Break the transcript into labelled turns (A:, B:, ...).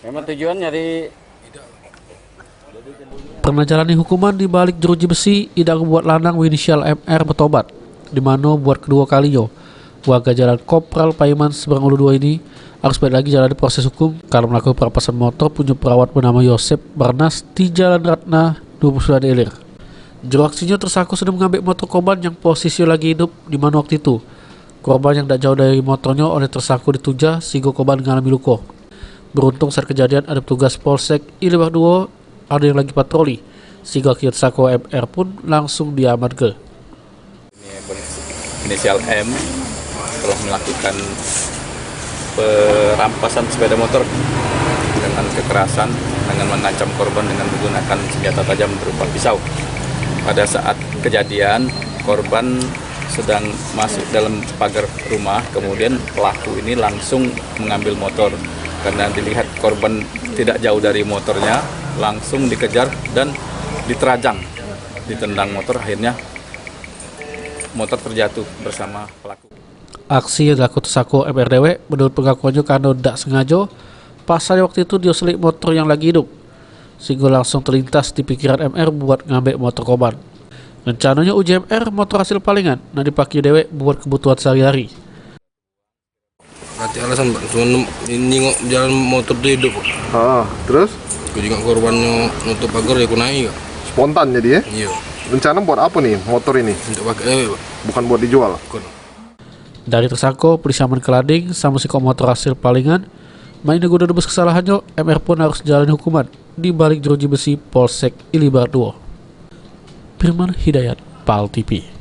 A: Memang tujuan nyari.
B: Pernah jalani hukuman di balik jeruji besi, Idang buat lanang inisial MR bertobat, di mana buat kedua kalinya warga Jalan Kopral Paiman Seberang Ulu 2 ini harus balik lagi jalani proses hukum karena melakukan perampasan motor punya perawat bernama Yosep Barnas di Jalan Ratna 29 Ilir. Juru aksinya tersangka sudah mengambil motor korban yang posisi lagi hidup di mana waktu itu korban yang tidak jauh dari motornya oleh tersangka dituja sehingga korban mengalami luka. Beruntung saat kejadian ada petugas Polsek Ilibar 2 ada yang lagi patroli sehingga tersangka MR pun langsung diamankan.
C: Inisial M telah melakukan perampasan sepeda motor dengan kekerasan dengan mengancam korban dengan menggunakan senjata tajam berupa pisau. Pada saat kejadian, korban sedang masuk dalam pagar rumah, kemudian pelaku ini langsung mengambil motor. Karena dilihat korban tidak jauh dari motornya, langsung dikejar dan diterajang, ditendang motor, akhirnya motor terjatuh bersama pelaku.
B: Aksi yang dilakukan tersangka MRDW menurut pengakuannya karena tidak sengaja pasalnya waktu itu dia selik motor yang lagi hidup sehingga langsung terlintas di pikiran MR buat ngambil motor korban. Rencananya uji MR motor hasil palingan nah dipakai dewe buat kebutuhan sehari-hari.
D: Berarti alasan Pak, cuma nengok jalan motor dia hidup Pak.
E: Terus?
D: Aku juga korbannya nutup pagar ya aku naik Pak.
E: Spontan jadi ya?
D: Iya.
E: Rencana buat apa nih motor ini?
D: Untuk pakai Pak.
E: Bukan buat dijual?
D: Bukan.
B: Dari tersangka polisi aman Kelading sama si motor hasil palingan, main guna debus kesalahannya, MR pun harus jalani hukuman di balik jeruji besi Polsek Ilibar 2. Firman Hidayat, PAL TV.